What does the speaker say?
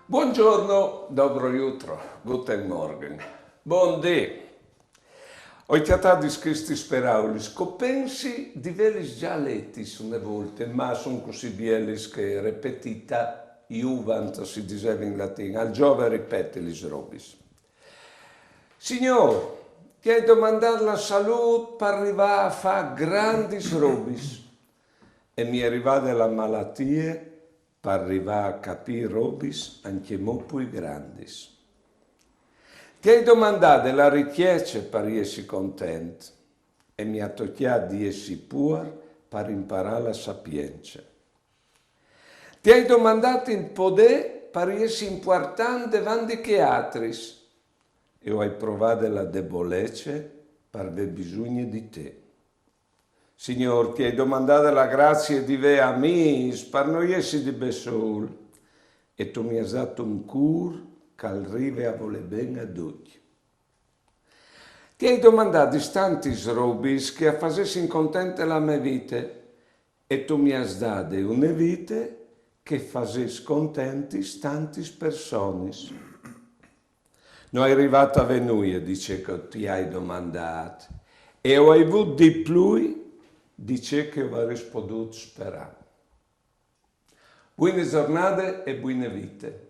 Buongiorno, dobro jutro, guten Morgen, buon dì. Ho trattato di questi speraulis, pensi di velis già letti una volte, ma sono così bielis che repetita iuvant, si diceva in latino, al giove ripetelis robis. Signor, ti hai domandato la salute per arrivare a fare grandi robis e mi è arrivata la malattia per arrivare a capire robis anche molto più grandi. Ti hai domandato la richiesta per essere contento e mi ha toccato di essere pur per imparare la sapienza. Ti hai domandato il potere per essere importante davanti che altri e hai provato la debolezza per aver bisogno di te. Signor, ti hai domandato la grazia di ve a me per non essere di besol e tu mi hai dato un cur che arriva a voler bene a tutti. Ti hai domandato tanti robis che facessero contenta la mia vita e tu mi hai dato una vita che facesse contenti tante persone. Non è arrivato a venire, dice che ti hai domandato e ho avuto di più dice che avrei potuto sperare. Buone giornate e buone vite.